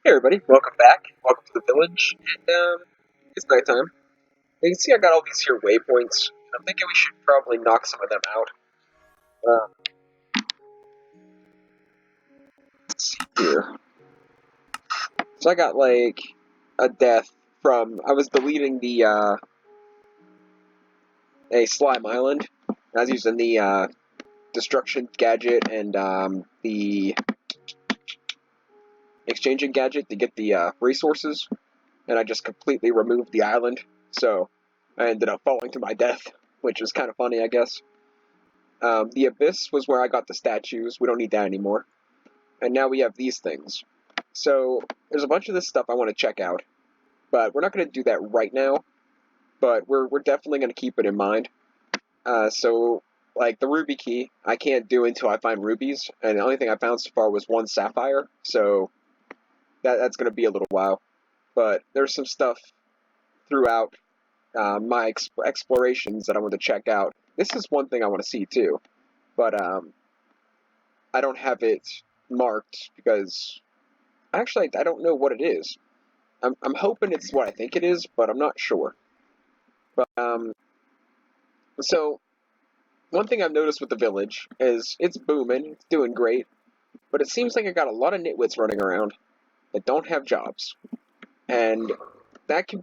Hey everybody, welcome back. Welcome to the village. And it's nighttime. You can see I got all these here waypoints. I'm thinking we should probably knock some of them out. Let's see here. So I got like a death from I was deleting the a slime island. I was using the destruction gadget and the exchanging gadget to get the resources, and I just completely removed the island. So I ended up falling to my death, which is kind of funny, I guess. The Abyss was where I got the statues. We don't need that anymore. And now we have these things. So there's a bunch of this stuff I want to check out, but we're not going to do that right now. But we're definitely going to keep it in mind. So like the ruby key, I can't do until I find rubies, and the only thing I found so far was one sapphire. So that's going to be a little while. But there's some stuff throughout my explorations that I want to check out. This is one thing I want to see too, but I don't have it marked because actually I don't know what it is. I'm hoping it's what I think it is, but I'm not sure. But so one thing I've noticed with the village is it's booming, it's doing great, but it seems like I got a lot of nitwits running around that don't have jobs, and that can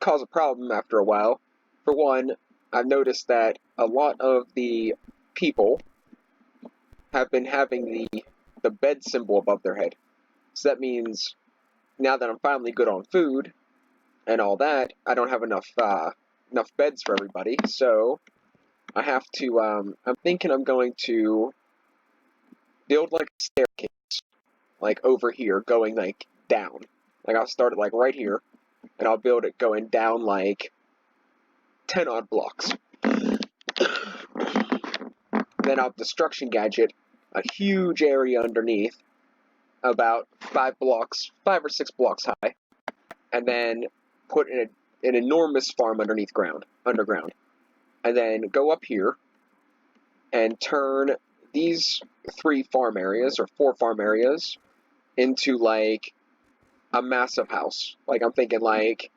cause a problem after a while. For one, I've noticed that a lot of the people have been having the bed symbol above their head. So that means now that I'm finally good on food and all that, I don't have enough beds for everybody. So I have to. I'm thinking I'm going to build like a staircase, like over here, going like down. Like I'll start it like right here, and I'll build it going down like 10 odd blocks. Then I'll destruction gadget a huge area underneath, about 5 or 6 blocks high, and then put in an enormous farm underground, and then go up here and turn these 3 farm areas or 4 farm areas into like a massive house. Like I'm thinking like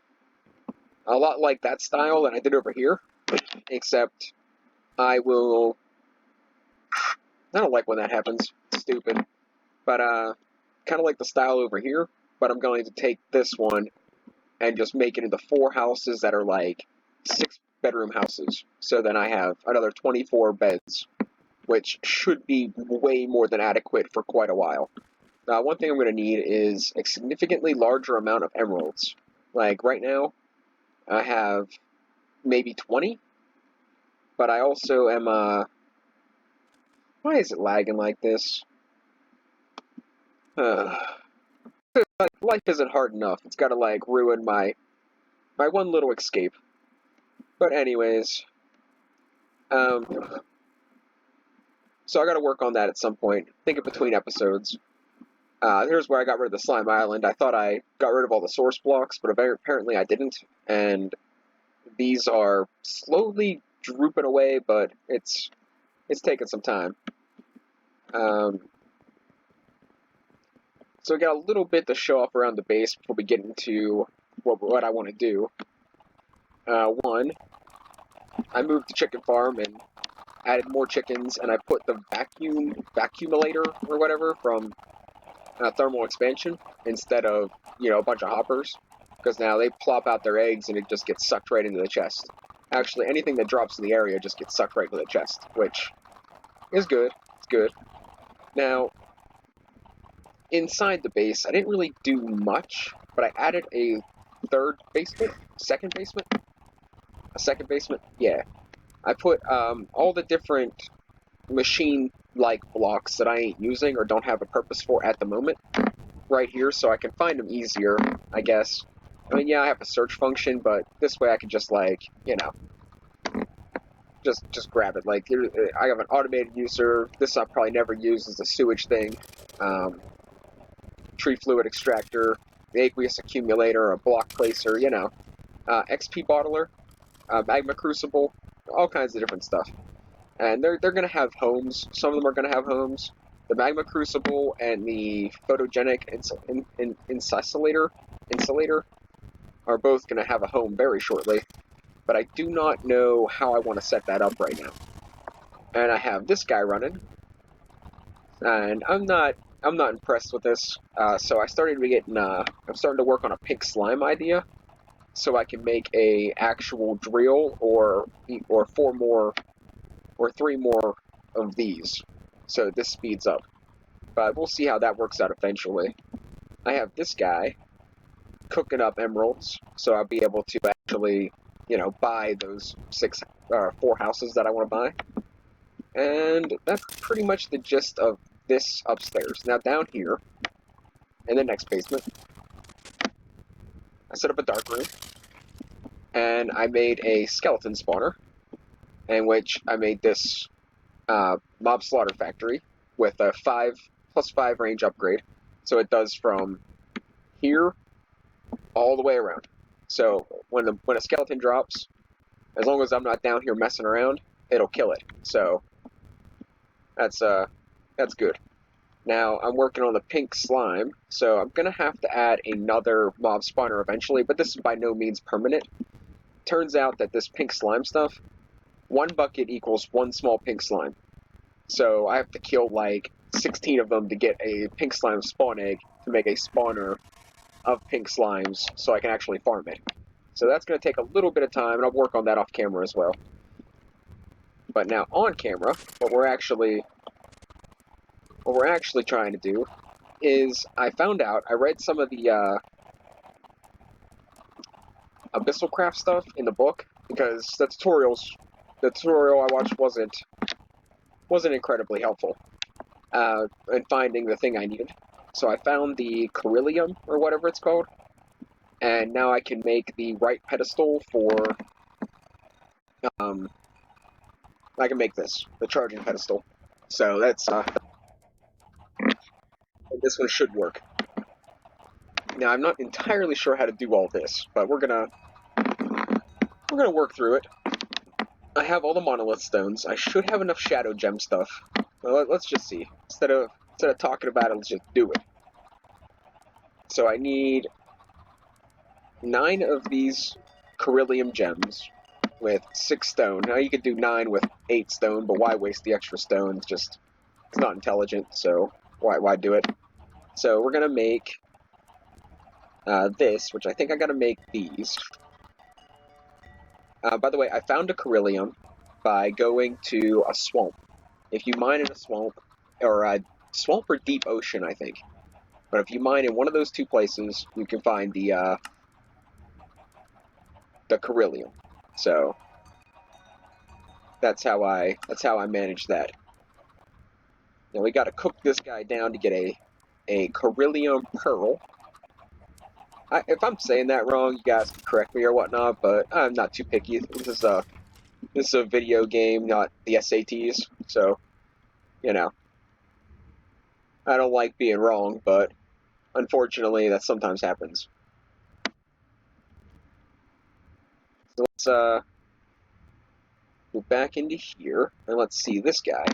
a lot like that style that I did over here, except I don't like when that happens. It's stupid. But kind of like the style over here, but I'm going to take this one and just make it into 4 houses that are like 6-bedroom houses. So then I have another 24 beds, which should be way more than adequate for quite a while. One thing I'm going to need is a significantly larger amount of emeralds. Like right now, I have maybe 20, but I also am, why is it lagging like this? Like, life isn't hard enough. It's got to like ruin my one little escape. But anyways, so I got to work on that at some point. Think of between episodes. Here's where I got rid of the slime island. I thought I got rid of all the source blocks, but apparently I didn't. And these are slowly drooping away, but it's taking some time. So we got a little bit to show off around the base before we get into what I want to do. One, I moved the chicken farm and added more chickens, and I put the vacuumulator or whatever from thermal expansion instead of a bunch of hoppers, because now they plop out their eggs and it just gets sucked right into the chest. Actually, anything that drops in the area just gets sucked right into the chest, which is good. It's good. Now, inside the base, I didn't really do much, but I added a second basement. Yeah, I put all the different machine-like blocks that I ain't using or don't have a purpose for at the moment right here, so I can find them easier, I guess. I mean, yeah, I have a search function, but this way I can just like, just grab it. Like, I have an automated user. This I'll probably never use is the sewage thing, tree fluid extractor, the aqueous accumulator, a block placer, XP bottler, magma crucible, all kinds of different stuff. And they're gonna have homes. Some of them are gonna have homes. The Magma Crucible and the Photogenic Insulator are both going to have a home very shortly, but I do not know how I want to set that up right now. And I have this guy running, and I'm not impressed with this. So I'm starting to work on a pink slime idea, so I can make a actual drill or 4 more or 3 more of these. So this speeds up. But we'll see how that works out eventually. I have this guy cooking up emeralds, so I'll be able to actually, buy those 4 houses that I want to buy. And that's pretty much the gist of this upstairs. Now down here, in the next basement, I set up a dark room, and I made a skeleton spawner, in which I made this mob slaughter factory with a 5+5 range upgrade, so it does from here all the way around. So when a skeleton drops, as long as I'm not down here messing around, it'll kill it. So that's good. Now I'm working on the pink slime, so I'm gonna have to add another mob spawner eventually, but this is by no means permanent. Turns out that this pink slime stuff, 1 bucket equals 1 small pink slime. So I have to kill like 16 of them to get a pink slime spawn egg to make a spawner of pink slimes so I can actually farm it. So that's going to take a little bit of time, and I'll work on that off camera as well. But now on camera, what we're actually trying to do is I read some of the Abyssal Craft stuff in the book, because the tutorial I watched wasn't incredibly helpful in finding the thing I needed. So I found the Coryllium, or whatever it's called, and now I can make the right pedestal for, I can make this, the charging pedestal. So that's, this one should work. Now I'm not entirely sure how to do all this, but we're gonna work through it. I have all the monolith stones. I should have enough shadow gem stuff. Well, let's just see. Instead of talking about it, let's just do it. So I need 9 of these Coryllium gems with 6 stone. Now you could do 9 with 8 stone, but why waste the extra stone? It's not intelligent, so why do it? So we're gonna make this, which I think I gotta make these. By the way, I found a Coryllium by going to a swamp. If you mine in a swamp, or a swamp or deep ocean, I think. But if you mine in one of those 2 places, you can find the Coryllium. So that's how I manage that. Now we got to cook this guy down to get a Coryllium pearl. If I'm saying that wrong, you guys can correct me or whatnot, but I'm not too picky. This is a video game, not the SATs, so I don't like being wrong, but unfortunately that sometimes happens. So let's go back into here, and let's see this guy.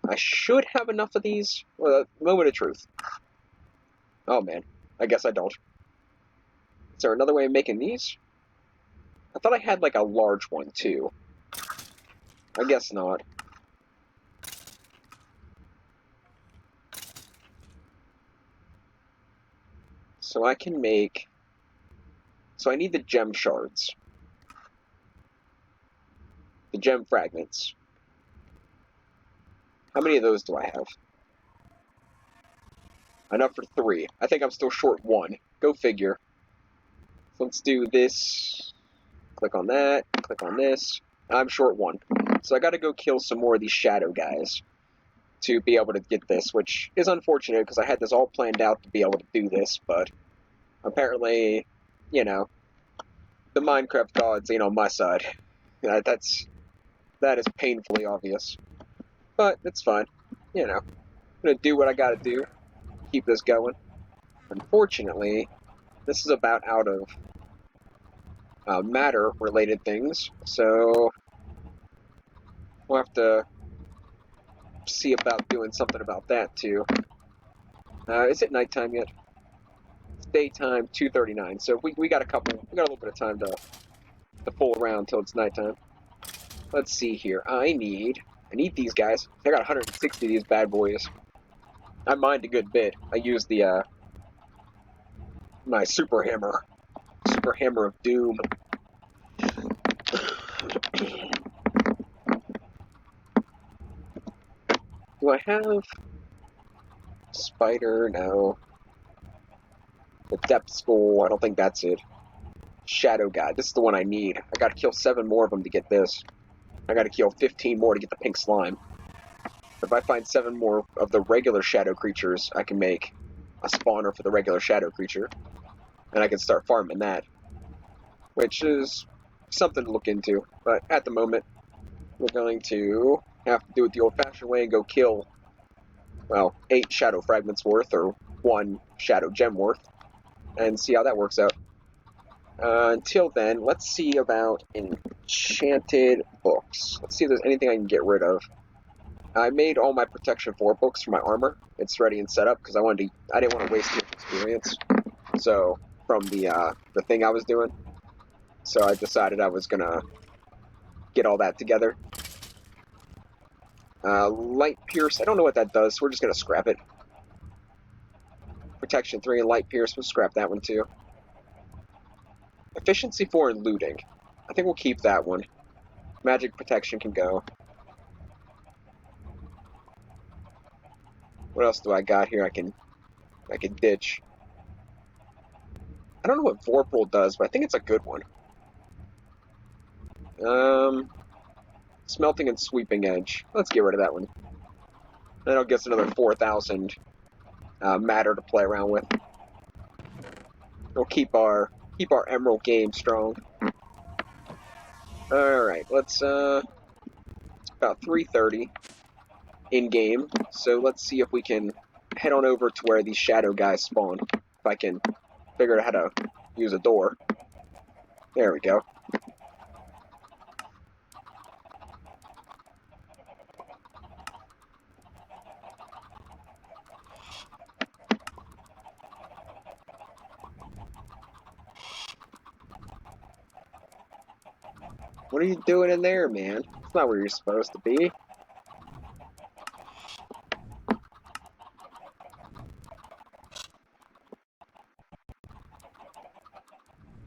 I should have enough of these. Well, moment of truth. Oh man, I guess I don't. Is there another way of making these? I thought I had like a large one too. I guess not. So I can make... So I need the gem shards. The gem fragments. How many of those do I have? Enough for 3. I think I'm still short 1. Go figure. So let's do this. Click on that. Click on this. I'm short 1. So I gotta go kill some more of these shadow guys to be able to get this, which is unfortunate because I had this all planned out to be able to do this, but apparently, the Minecraft gods ain't on my side. That is painfully obvious. But it's fine. I'm gonna do what I gotta do. Keep this going. Unfortunately, this is about out of matter-related things, so we'll have to see about doing something about that too. Is it nighttime yet? It's daytime, 2:39. So we got a little bit of time to fool around until it's nighttime. Let's see here. I need these guys. I got 160 of these bad boys. I mined a good bit. I used the my super hammer of doom. Do I have spider? No. The depth skull. I don't think that's it. Shadow god. This is the one I need. I got to kill 7 more of them to get this. I got to kill 15 more to get the pink slime. If I find 7 more of the regular shadow creatures, I can make a spawner for the regular shadow creature. And I can start farming that. Which is something to look into. But at the moment, we're going to have to do it the old-fashioned way and go kill, well, 8 shadow fragments worth, or 1 shadow gem worth, and see how that works out. Until then, let's see about enchanted books. Let's see if there's anything I can get rid of. I made all my protection 4 books for my armor. It's ready and set up because I didn't want to waste the experience. So from the thing I was doing, so I decided I was gonna get all that together. Light pierce. I don't know what that does, so we're just gonna scrap it. Protection 3 and light pierce. We'll scrap that one too. Efficiency 4 and looting. I think we'll keep that one. Magic protection can go. What else do I got here I can ditch? I don't know what Vorpal does, but I think it's a good one. Smelting and Sweeping Edge. Let's get rid of that one. That'll get us another 4,000 matter to play around with. We'll keep our emerald game strong. Alright, let's it's about 3:30 in game, so let's see if we can head on over to where these shadow guys spawn. If I can figure out how to use a door. There we go. What are you doing in there, man? It's not where you're supposed to be.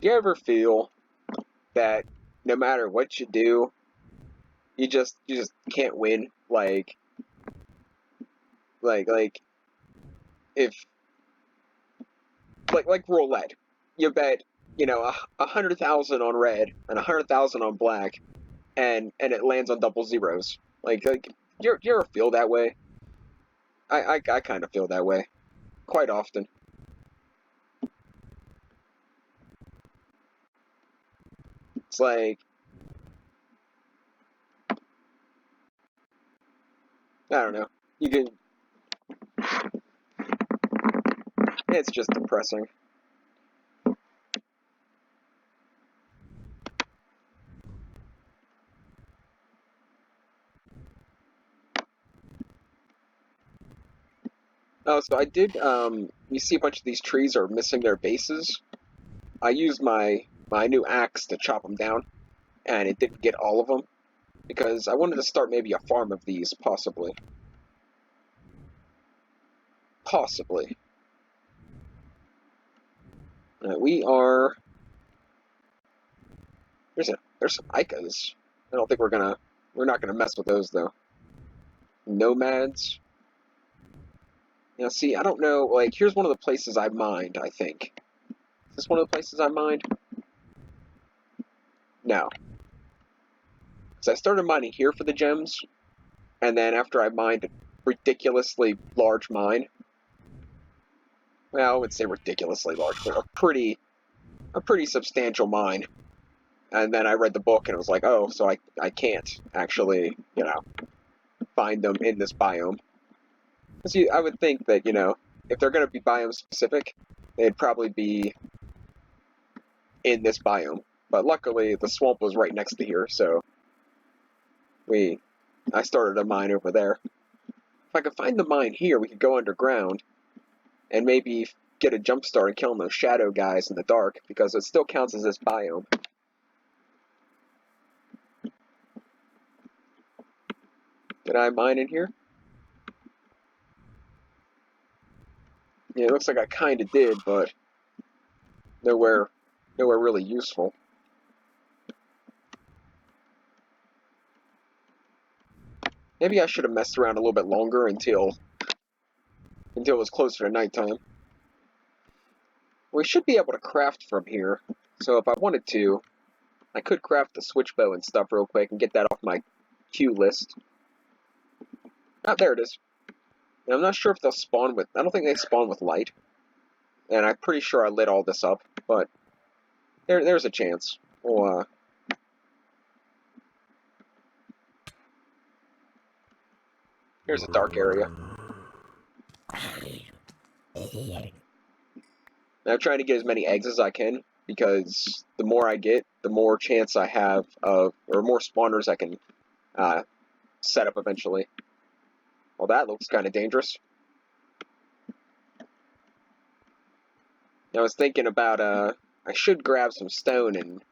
Do you ever feel that no matter what you do, you just can't win? Like if like roulette, you bet 100,000 on red and 100,000 on black, and it lands on double zeros. Like you ever feel that way? I kind of feel that way quite often. It's like, I don't know. It's just depressing. Oh, so I did, you see a bunch of these trees are missing their bases. I used my new axe to chop them down, and it didn't get all of them, because I wanted to start maybe a farm of these, possibly. Possibly. We are... There's some Icas. I don't think we're not gonna mess with those, though. Nomads. Yeah, see, I don't know, like, here's one of the places I mined, I think. Is this one of the places I mined? No. Because I started mining here for the gems, and then after I mined a ridiculously large mine, well, I would say ridiculously large, but a pretty substantial mine. And then I read the book and it was like, oh, so I can't actually, find them in this biome. Because I would think that, if they're going to be biome specific, they'd probably be in this biome. But luckily, the swamp was right next to here, so I started a mine over there. If I could find the mine here, we could go underground and maybe get a jump start and kill those shadow guys in the dark, because it still counts as this biome. Did I mine in here? Yeah, it looks like I kinda did, but nowhere really useful. Maybe I should have messed around a little bit longer until it was closer to nighttime. We should be able to craft from here, so if I wanted to, I could craft the switch bow and stuff real quick and get that off my queue list. Oh, there it is. And I'm not sure if they'll spawn with... I don't think they spawn with light. And I'm pretty sure I lit all this up, but there's a chance. Well, here's a dark area. And I'm trying to get as many eggs as I can, because the more I get, the more chance I have of... or more spawners I can set up eventually. Well, that looks kind of dangerous. I was thinking about, I should grab some stone and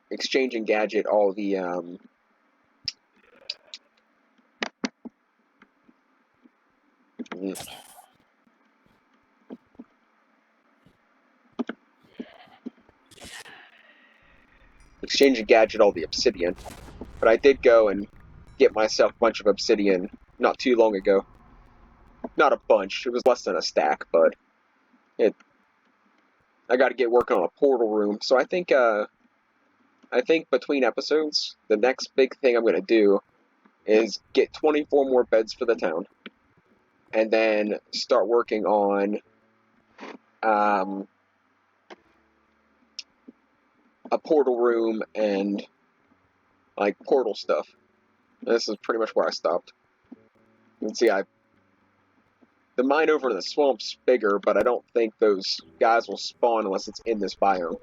exchange and gadget all the, exchange and gadget all the obsidian. But I did go and get myself a bunch of obsidian not too long ago. Not a bunch, it was less than a stack, but I gotta get working on a portal room, so I think between episodes, the next big thing I'm gonna do is get 24 more beds for the town, and then start working on a portal room and like portal stuff. This is pretty much where I stopped. You can see the mine over in the swamp's bigger, but I don't think those guys will spawn unless it's in this biome.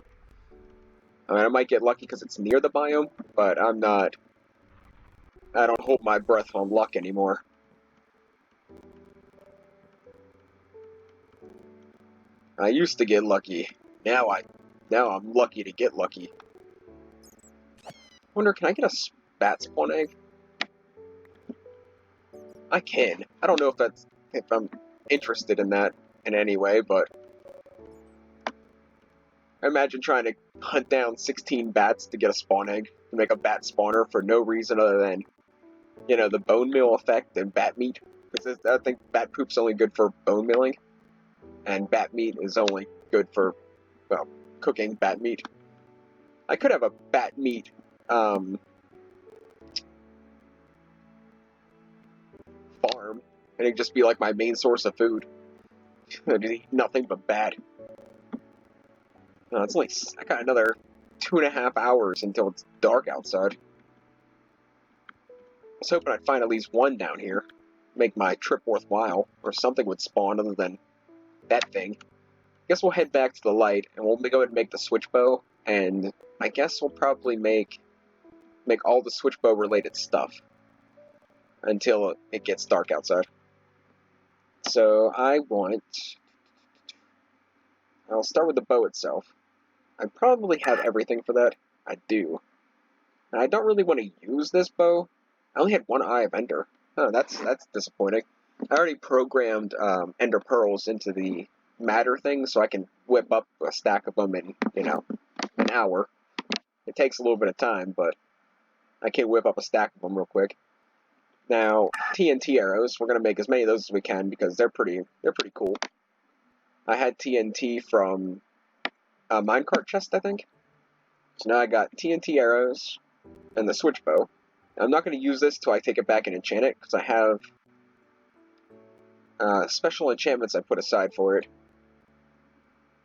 I mean, I might get lucky because it's near the biome, but I don't hold my breath on luck anymore. I used to get lucky. Now I'm lucky to get lucky. I wonder, can I get a bat spawn egg? I can. I don't know if I'm interested in that in any way, but I imagine trying to hunt down 16 bats to get a spawn egg, to make a bat spawner for no reason other than, the bone meal effect and bat meat. Because I think bat poop's only good for bone milling, and bat meat is only good for, well, cooking bat meat. I could have a bat meat, farm, and it'd just be like my main source of food. I'd eat nothing but bat. It's only, I got another 2.5 hours until it's dark outside. I was hoping I'd find at least one down here, make my trip worthwhile, or something would spawn other than that thing. I guess we'll head back to the light, and we'll go ahead and make the switch bow, and I guess we'll probably make all the switch bow related stuff until it gets dark outside. So I'll start with the bow itself. I probably have everything for that. I do. And I don't really want to use this bow. I only had one Eye of Ender. Oh, that's disappointing. I already programmed Ender Pearls into the matter thing, so I can whip up a stack of them in, an hour. It takes a little bit of time, but I can whip up a stack of them real quick. Now, TNT arrows, we're gonna make as many of those as we can because they're pretty cool. I had TNT from a minecart chest, I think. So now I got TNT arrows and the switch bow. I'm not going to use this till I take it back and enchant it, because I have special enchantments I put aside for it.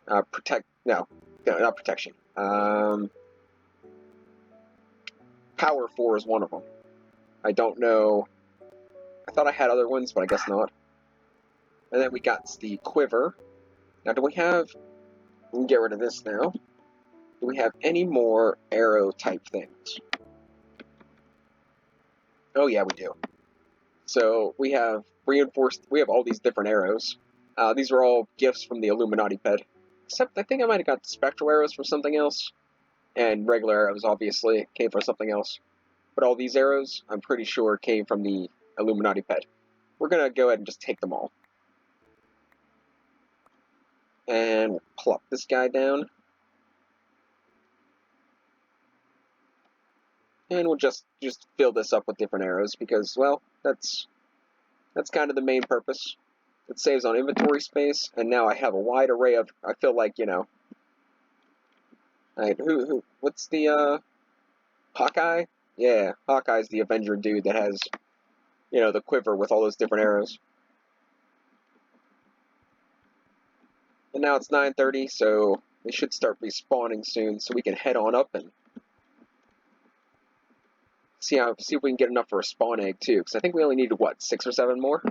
Not protection. Power 4 is one of them. I don't know. I thought I had other ones, but I guess not. And then we got the quiver. Now, do we have... We can get rid of this now. Do we have any more arrow type things? Oh yeah, we do. So we have reinforced. We have all these different arrows. These are all gifts from the Illuminati ped. Except I think I might have got the spectral arrows from something else, and regular arrows obviously came from something else. But all these arrows, I'm pretty sure, came from the Illuminati ped. We're gonna go ahead and just take them all. And we'll plop this guy down. And we'll just fill this up with different arrows because, well, that's kind of the main purpose. It saves on inventory space, and now I have a wide array of, I feel like, you know, what's the, Hawkeye? Yeah, Hawkeye's the Avenger dude that has, you know, the quiver with all those different arrows. And now it's 9:30, so they should start respawning soon, so we can head on up and see if we can get enough for a spawn egg too, because I think we only needed, what, 6 or 7 more?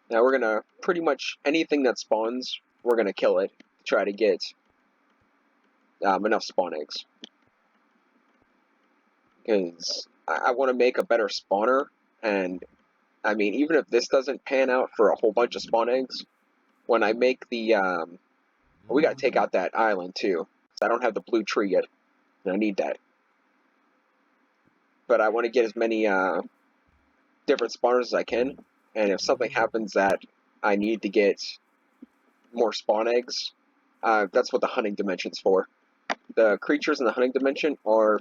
Now we're gonna, pretty much anything that spawns, we're gonna kill it to try to get enough spawn eggs. Because I want to make a better spawner, and I mean, even if this doesn't pan out for a whole bunch of spawn eggs, when I make the, we gotta take out that island too, because I don't have the blue tree yet, and I need that. But I want to get as many different spawners as I can, and if something happens that I need to get more spawn eggs, that's what the hunting dimension's for. The creatures in the hunting dimension are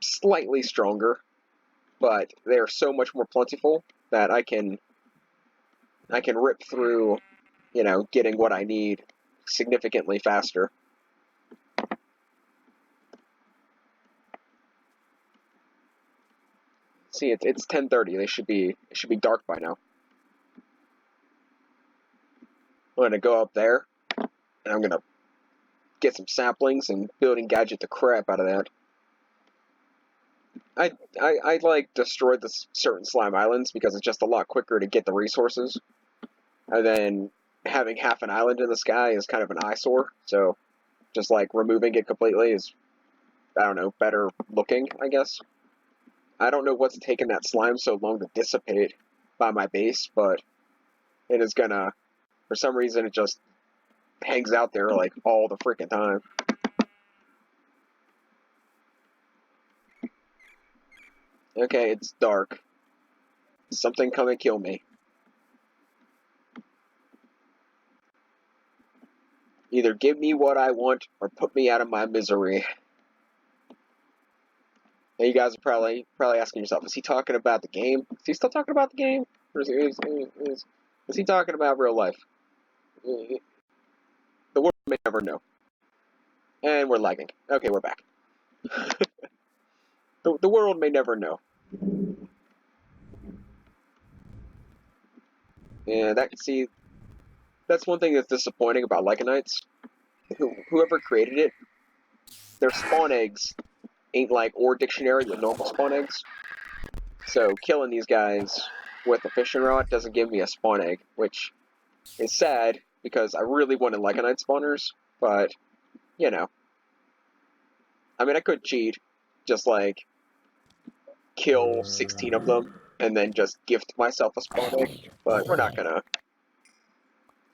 slightly stronger, but they are so much more plentiful that I can rip through, you know, getting what I need significantly faster. See, it's 10:30. It should be dark by now. I'm gonna go up there, and I'm gonna get some saplings and building gadget the crap out of that. I like destroyed the certain slime islands because it's just a lot quicker to get the resources, and then having half an island in the sky is kind of an eyesore. So, just like removing it completely is, I don't know, better looking, I guess. I don't know what's taken that slime so long to dissipate by my base, but it is gonna, for some reason, it just hangs out there like all the freaking time. Okay, it's dark. Something come and kill me. Either give me what I want or put me out of my misery. Now you guys are probably asking yourself, is he talking about the game? Is he still talking about the game? Or is he talking about real life? The world may never know. And we're lagging. Okay, we're back. The world may never know. And that's one thing that's disappointing about Lycanites. Whoever created it, their spawn eggs ain't like Ore Dictionary with normal spawn eggs. So killing these guys with a fishing rod doesn't give me a spawn egg, which is sad because I really wanted Lycanite spawners, but, you know. I mean, I could cheat, just like kill 16 of them and then just gift myself a spawn egg, but we're not gonna.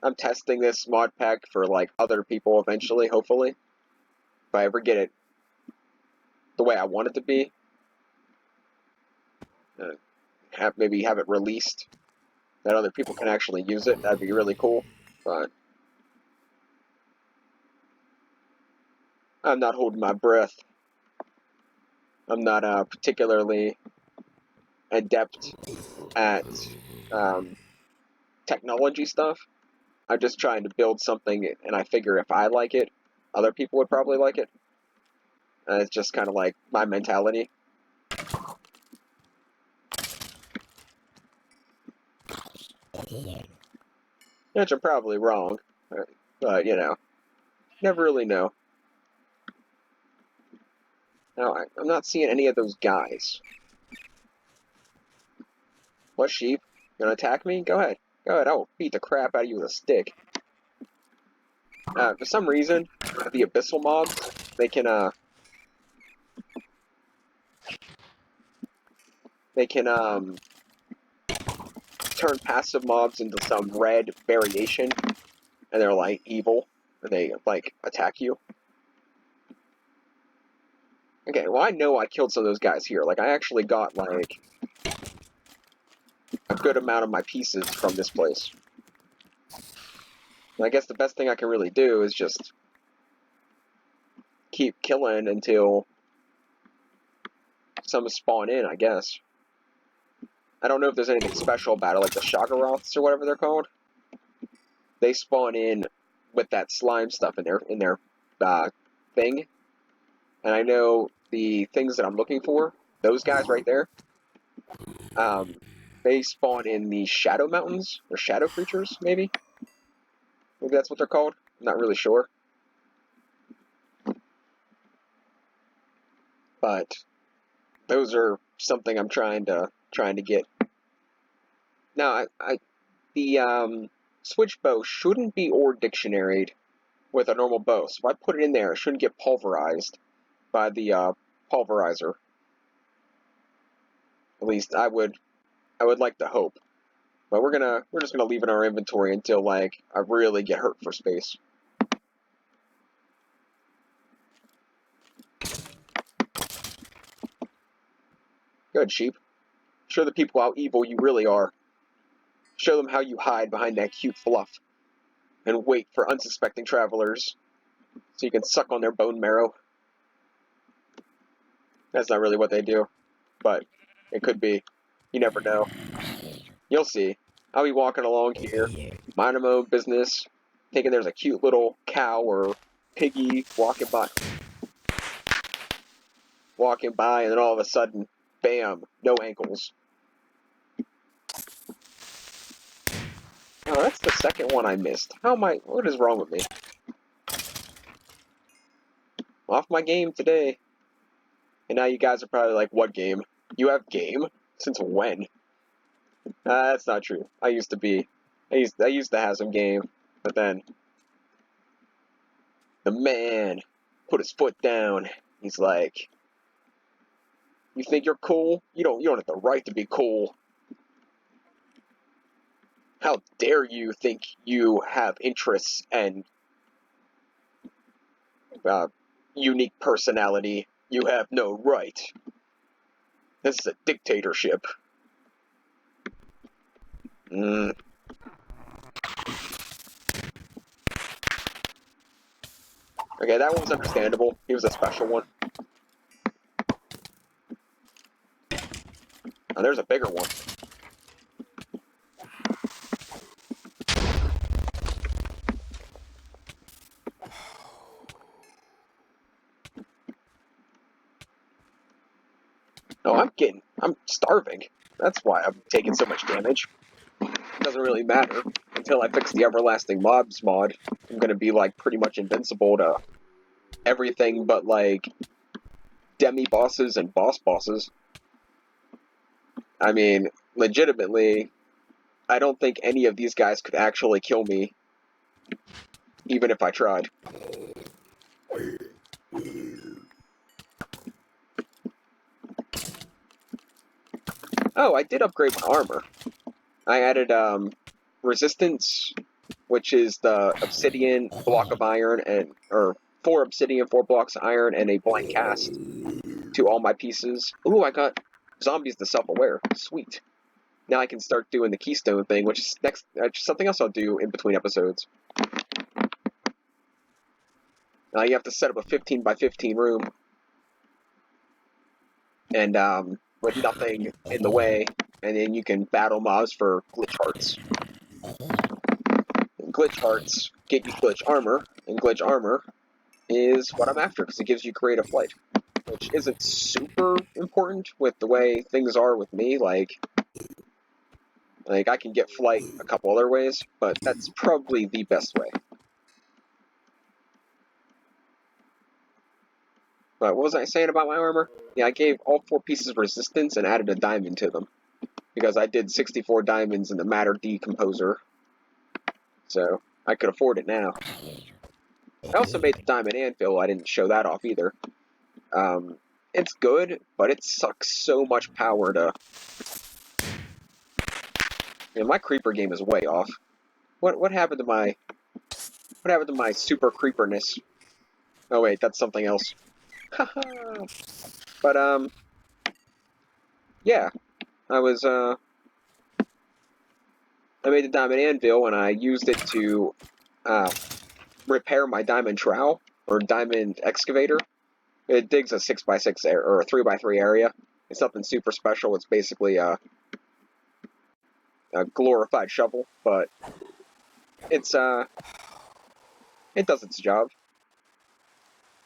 I'm testing this mod pack for like other people eventually, hopefully, if I ever get it the way I want it to be. Maybe have it released that other people can actually use it. That'd be really cool, but I'm not holding my breath. I'm not particularly adept at technology stuff. I'm just trying to build something, and I figure if I like it, other people would probably like it. And it's just kind of like my mentality. Which I'm probably wrong, but you know, never really know. Now, I'm not seeing any of those guys. What, sheep? You gonna attack me? Go ahead. Go ahead, I will beat the crap out of you with a stick. For some reason, the abyssal mobs, they can turn passive mobs into some red variation, and they're like evil, and they like attack you. Okay, well I know I killed some of those guys here. Like I actually got like a good amount of my pieces from this place. And I guess the best thing I can really do is just keep killing until some spawn in, I guess. I don't know if there's anything special about it, like the Shoggoths or whatever they're called. They spawn in with that slime stuff in their thing. And I know the things that I'm looking for, those guys right there, they spawn in the Shadow Mountains, or Shadow Creatures, maybe? Maybe that's what they're called? I'm not really sure. But those are something I'm trying to get. Now, the switch bow shouldn't be ore dictionaried with a normal bow. So if I put it in there, it shouldn't get pulverized by the pulverizer. At least I would like to hope. But we're just gonna leave it in our inventory until like I really get hurt for space. Good, sheep. Show the people how evil you really are. Show them how you hide behind that cute fluff and wait for unsuspecting travelers so you can suck on their bone marrow. That's not really what they do, but it could be. You never know. You'll see. I'll be walking along here, minding my own business, thinking there's a cute little cow or piggy walking by, and then all of a sudden, bam, no ankles. Oh, that's the second one I missed. What is wrong with me? Off my game today. And now you guys are probably like, what game? You have game? Since when? That's not true. I used to have some game, but then the man put his foot down. He's like, you think you're cool? You don't have the right to be cool. How dare you think you have interests and unique personality? You have no right. This is a dictatorship. Okay, that one was understandable. He was a special one. Now there's a bigger one. No, I'm starving. That's why I'm taking so much damage. It doesn't really matter. Until I fix the Everlasting Mobs mod, I'm gonna be, like, pretty much invincible to everything but, like, demi-bosses and boss-bosses. I mean, legitimately, I don't think any of these guys could actually kill me, even if I tried. Oh, I did upgrade my armor. I added, resistance, which is the obsidian, block of iron, or 4 obsidian, 4 blocks of iron, and a blank cast to all my pieces. Ooh, I got zombies to self-aware. Sweet. Now I can start doing the keystone thing, which is something else I'll do in between episodes. Now you have to set up a 15 by 15 room, and with nothing in the way, and then you can battle mobs for glitch hearts. And glitch hearts get you glitch armor, and glitch armor is what I'm after, because it gives you creative flight, which isn't super important with the way things are with me. Like I can get flight a couple other ways, but that's probably the best way. But what was I saying about my armor? Yeah, I gave all 4 pieces resistance and added a diamond to them, because I did 64 diamonds in the matter decomposer, so I could afford it now. I also made the diamond anvil. I didn't show that off either. It's good, but it sucks so much power to Man, my creeper game is way off. What happened to my super creeperness? Oh wait, that's something else. Haha. But yeah, I was I made the diamond anvil and I used it to uh repair my diamond trowel or diamond excavator. It digs a 6x6 or a 3x3 area. It's nothing super special. It's basically a glorified shovel, but it's it does its job,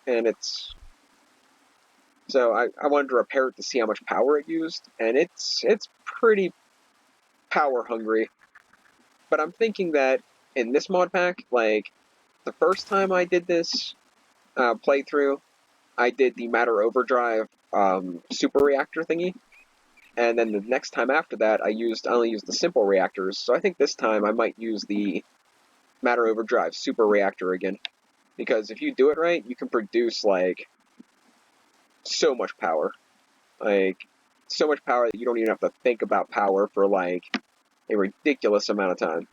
and it's so I wanted to repair it to see how much power it used, and it's pretty power hungry. But I'm thinking that in this mod pack, like the first time I did this playthrough, I did the Matter Overdrive super reactor thingy, and then the next time after that, I only used the simple reactors. So I think this time I might use the Matter Overdrive super reactor again, because if you do it right, you can produce like so much power, like so much power that you don't even have to think about power for like a ridiculous amount of time.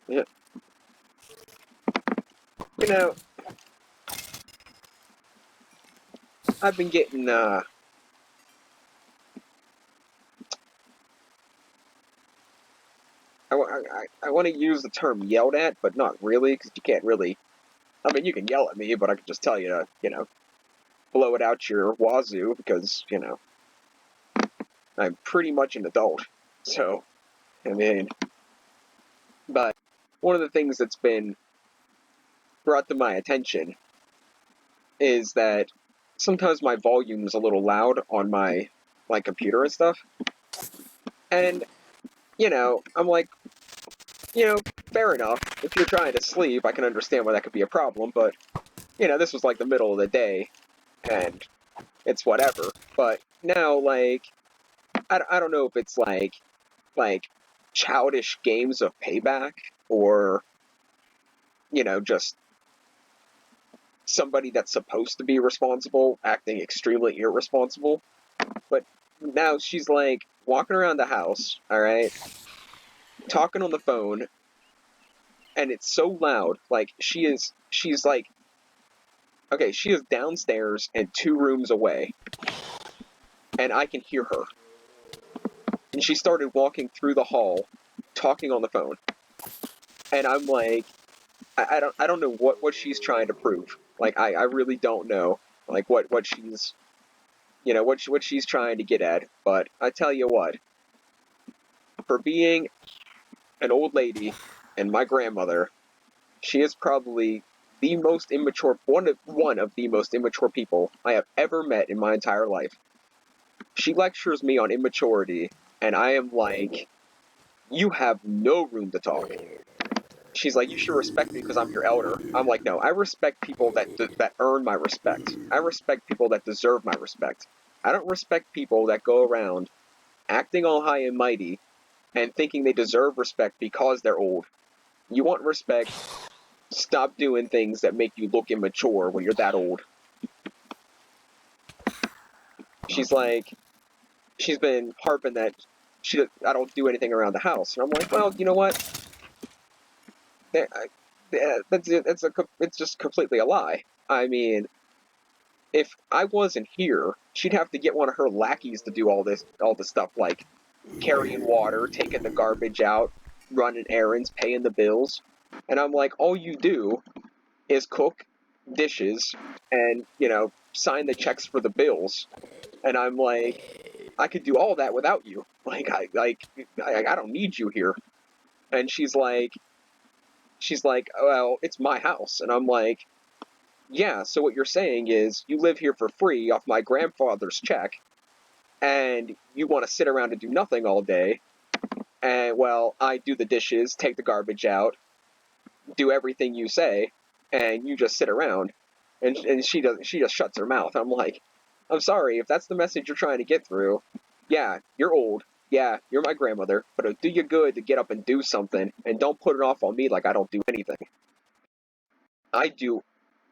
Yeah. You know, I've been getting I want to use the term yelled at, but not really, because you can't really. I mean, you can yell at me, but I can just tell you to, blow it out your wazoo, because, I'm pretty much an adult. So, I mean, but one of the things that's been brought to my attention is that sometimes my volume's a little loud on my computer and stuff. And, I'm like, fair enough. If you're trying to sleep, I can understand why that could be a problem, but, this was like the middle of the day, and it's whatever. But now, like, I don't know if it's like childish games of payback, or, just somebody that's supposed to be responsible acting extremely irresponsible. But now she's like walking around the house, all right, talking on the phone, and it's so loud. Like she's like, okay, she is downstairs and 2 rooms away, and I can hear her. And she started walking through the hall, talking on the phone, and I'm like, I don't know what she's trying to prove. Like I really don't know like what she's what she's trying to get at. But I tell you what, for being an old lady and my grandmother, she is probably the most immature one of the most immature people I have ever met in my entire life. She lectures me on immaturity, and I am like, you have no room to talk. She's like, you should respect me because I'm your elder. I'm like, no, I respect people that earn my respect. I respect people that deserve my respect. I don't respect people that go around acting all high and mighty and thinking they deserve respect because they're old. You want respect, stop doing things that make you look immature when you're that old. She's like, she's been harping that I don't do anything around the house. And I'm like, well, you know what? It's just completely a lie. I mean, if I wasn't here, she'd have to get one of her lackeys to do all this stuff, like carrying water, taking the garbage out, running errands, paying the bills. And I'm like, all you do is cook dishes and, sign the checks for the bills. And I'm like, I could do all that without you. Like, I don't need you here. And she's like, well, it's my house. And I'm like, yeah, so what you're saying is you live here for free off my grandfather's check, and you want to sit around and do nothing all day. And, well, I do the dishes, take the garbage out, do everything you say, and you just sit around. And she just shuts her mouth. I'm like, I'm sorry, if that's the message you're trying to get through, yeah, you're old. Yeah, you're my grandmother, but it'll do you good to get up and do something, and don't put it off on me like I don't do anything. I do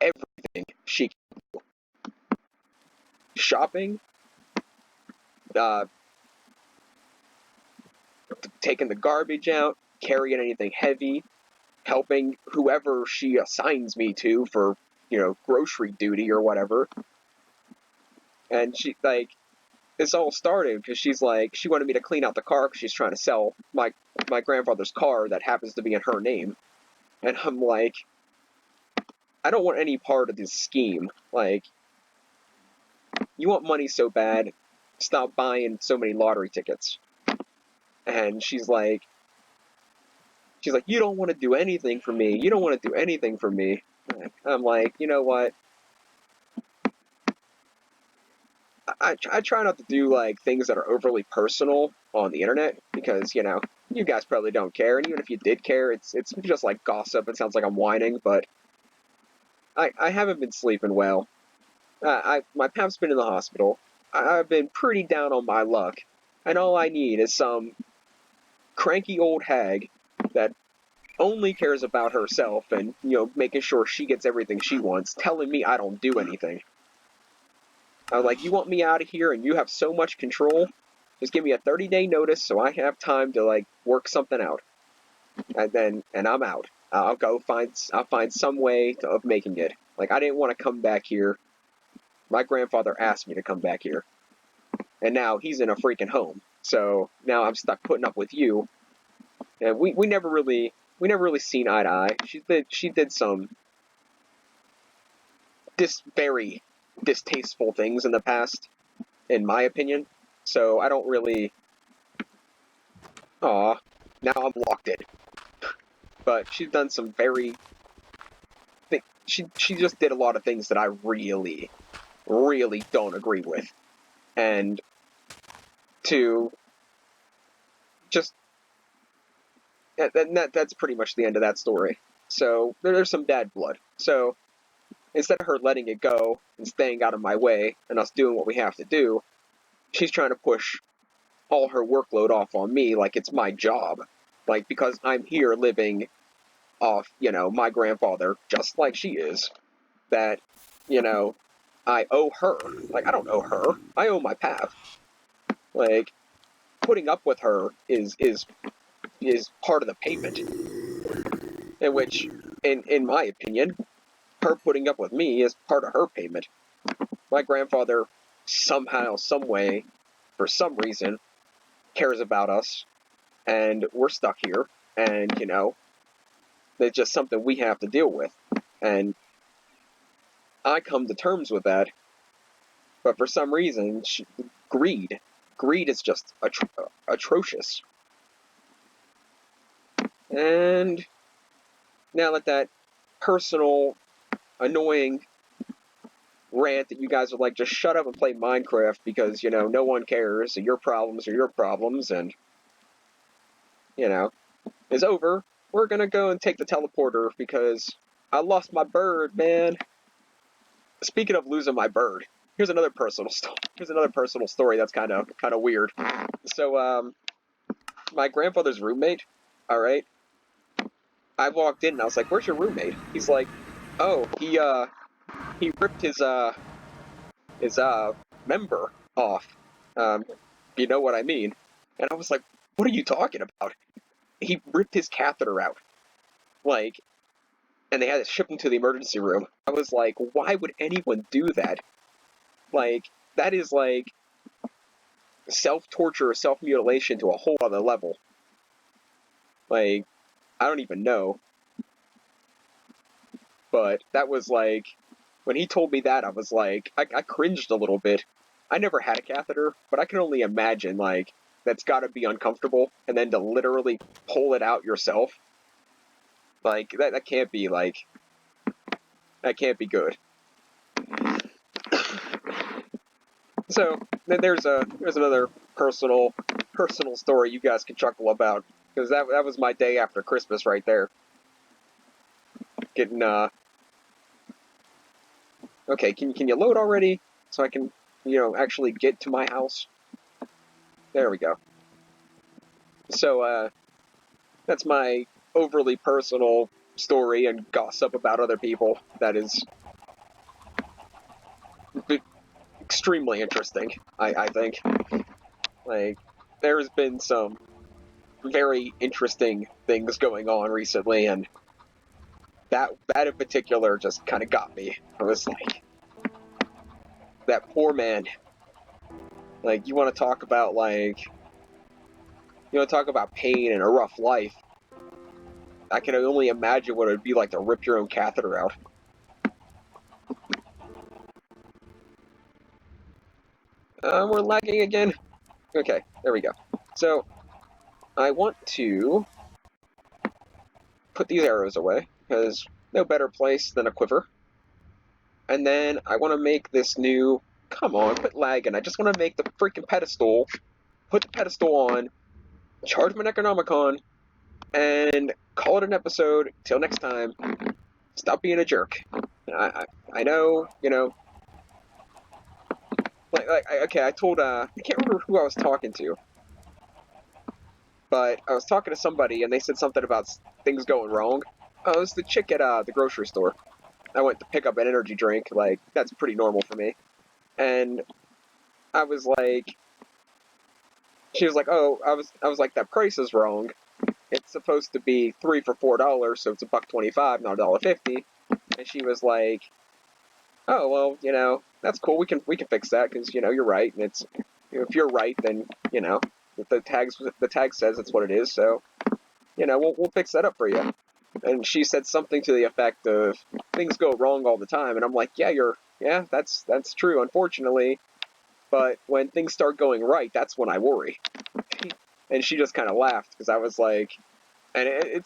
everything she can do. Shopping, uh, taking the garbage out, carrying anything heavy, helping whoever she assigns me to for, grocery duty or whatever. And she, like, this all started because she wanted me to clean out the car because she's trying to sell my grandfather's car that happens to be in her name. And I'm like, I don't want any part of this scheme. Like, you want money so bad, stop buying so many lottery tickets. And she's like, you don't want to do anything for me. You don't want to do anything for me. I'm like, you know what? I try not to do like things that are overly personal on the internet because, you guys probably don't care. And even if you did care, it's just like gossip. It sounds like I'm whining, but I haven't been sleeping well. My pap's been in the hospital. I've been pretty down on my luck. And all I need is some cranky old hag that only cares about herself and, making sure she gets everything she wants, telling me I don't do anything. I was like, you want me out of here and you have so much control? Just give me a 30-day notice so I have time to, like, work something out. And I'm out. I'll find some way of making it. Like, I didn't want to come back here. My grandfather asked me to come back here. And now he's in a freaking home. So now I'm stuck putting up with you. And we never really seen eye to eye. She did some very distasteful things in the past, in my opinion. So I don't really. Aw, now I'm locked in. But she's done some very. She just did a lot of things that I really, really don't agree with, and to just that's pretty much the end of that story. So there's some bad blood. So instead of her letting it go and staying out of my way and us doing what we have to do, she's trying to push all her workload off on me like it's my job. Like, because I'm here living off, my grandfather, just like she is, that, I owe her. Like, I don't owe her. I owe my pap. Like, putting up with her is part of the payment. In which, in my opinion, her putting up with me is part of her payment. My grandfather somehow, some way, for some reason, cares about us, and we're stuck here, and, it's just something we have to deal with. And I come to terms with that, but for some reason, greed is just atrocious. And now that personal, annoying rant that you guys are like, just shut up and play Minecraft because, no one cares, and your problems are your problems, and, is over, we're gonna go and take the teleporter because I lost my bird, man. Speaking of losing my bird, here's another personal story that's kind of weird. So, my grandfather's roommate, all right, I walked in and I was like, "Where's your roommate?" He's like, "Oh, he ripped his member off. Um, you know what I mean?" And I was like, "What are you talking about?" He ripped his catheter out, like, and they had to ship him to the emergency room. I was like, "Why would anyone do that?" Like, that is like self-torture or self-mutilation to a whole other level. Like, I don't even know. But that was like, when he told me that, I was like, I cringed a little bit. I never had a catheter, but I can only imagine, like, that's gotta be uncomfortable, and then to literally pull it out yourself. Like, that can't be, like, that can't be good. So, then there's another personal story you guys can chuckle about, because that was my day after Christmas right there. Getting, okay, can you load already, so I can, actually get to my house? There we go. So, that's my overly personal story and gossip about other people. That is extremely interesting, I think. Like, there's been some very interesting things going on recently, and that in particular just kind of got me. I was like, that poor man. Like, you want to talk about, like, you want to talk about pain and a rough life. I can only imagine what it would be like to rip your own catheter out. We're lagging again. Okay, there we go. So, I want to put these arrows away, because no better place than a quiver. And then I want to make this new... Come on, quit lagging. I just want to make the freaking pedestal, put the pedestal on, charge my Necronomicon, and call it an episode. Till next time, stop being a jerk. I know, you know, okay, I told, I can't remember who I was talking to, but I was talking to somebody, and they said something about things going wrong. Oh, it was the chick at, the grocery store. I went to pick up an energy drink, like, that's pretty normal for me. And I was like, she was like, oh, I was like, that price is wrong. It's supposed to be 3 for $4, so it's $1.25, not $1.50. And she was like, oh, well, you know, that's cool. We can fix that, because, you know, you're right, and it's, you know, if you're right, then, you know, the tag says it's what it is, so, you know, we'll fix that up for you. And she said something to the effect of, things go wrong all the time, and I'm like, yeah, that's true, unfortunately, but when things start going right, that's when I worry. And she just kind of laughed, because I was like, and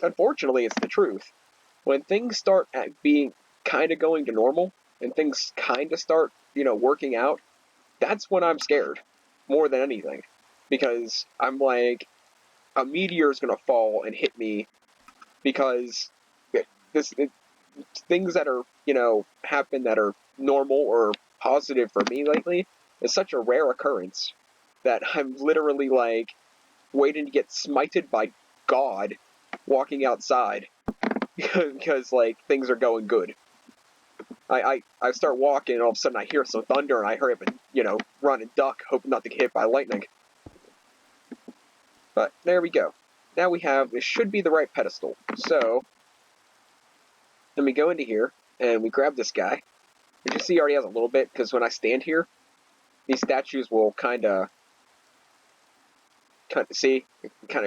unfortunately, it's the truth. When things start being kind of going to normal, and things kind of start, you know, working out, that's when I'm scared, more than anything. Because I'm like, a meteor is going to fall and hit me, because things that are, you know, happen that are normal or positive for me lately is such a rare occurrence that I'm literally like waiting to get smited by God walking outside because like things are going good. I start walking and all of a sudden I hear some thunder and I hurry up and, you know, run and duck, hoping not to get hit by lightning. But there we go. Now we have, this should be the right pedestal. So, then we go into here and we grab this guy. You can see he already has a little bit, because when I stand here, these statues will kind of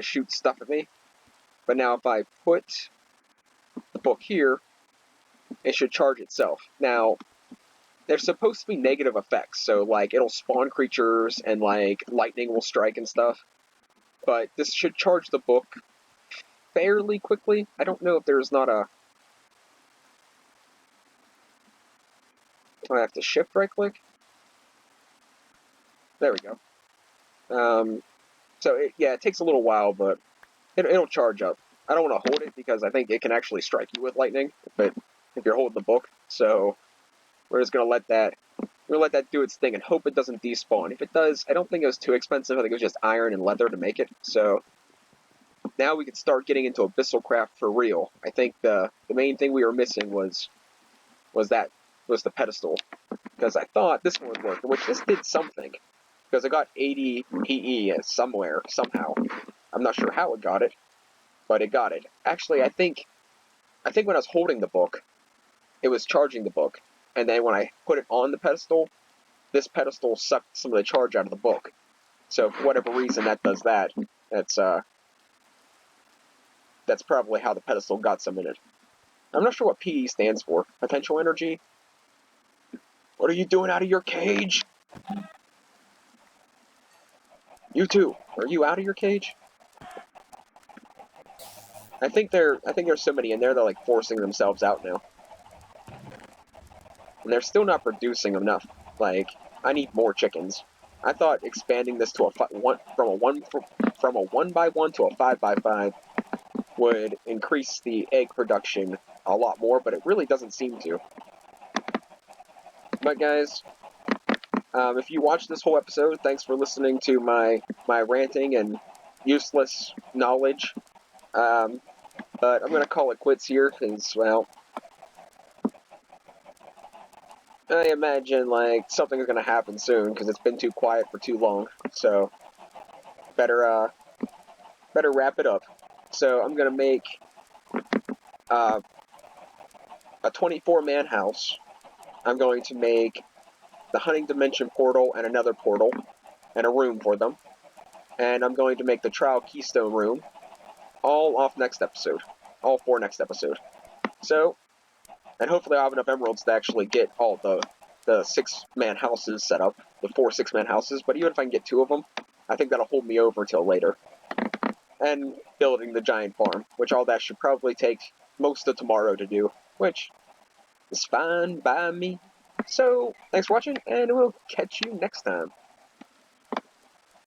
shoot stuff at me. But now if I put the book here, it should charge itself. Now, there's supposed to be negative effects, so like it'll spawn creatures and like lightning will strike and stuff. But this should charge the book fairly quickly. I don't know if there's not a... Do I have to shift right click? There we go. So it takes a little while, but it'll charge up. I don't want to hold it because I think it can actually strike you with lightning if you're holding the book. So we're just gonna let that do its thing and hope it doesn't despawn. If it does, I don't think it was too expensive. I think it was just iron and leather to make it. So now we can start getting into Abyssal Craft for real. I think the main thing we were missing was the pedestal, because I thought this one would work, which this did something, because I got 80 PE somewhere, somehow. I'm not sure how it got it, but it got it. Actually, I think when I was holding the book, it was charging the book, and then when I put it on the pedestal, this pedestal sucked some of the charge out of the book. So for whatever reason that does that, that's probably how the pedestal got some in it. I'm not sure what PE stands for. Potential energy? What are you doing out of your cage? You too. Are you out of your cage? I think there's so many in there, they're like forcing themselves out now. And they're still not producing enough. Like, I need more chickens. I thought expanding this to from a 1x1 to a 5x5 would increase the egg production a lot more, but it really doesn't seem to. But guys, if you watched this whole episode, thanks for listening to my ranting and useless knowledge. But I'm going to call it quits here, because, well, I imagine like something is gonna happen soon because it's been too quiet for too long. So better better wrap it up. So I'm gonna make uh, a 24-man house. I'm going to make the Hunting Dimension portal and another portal and a room for them. And I'm going to make the Trial Keystone room all off next episode. All for next episode. So, and hopefully I'll have enough emeralds to actually get all the 6-man houses set up. The 4 6-man houses. But even if I can get 2 of them, I think that'll hold me over till later. And building the giant farm, which all that should probably take most of tomorrow to do. Which is fine by me. So, thanks for watching, and we'll catch you next time.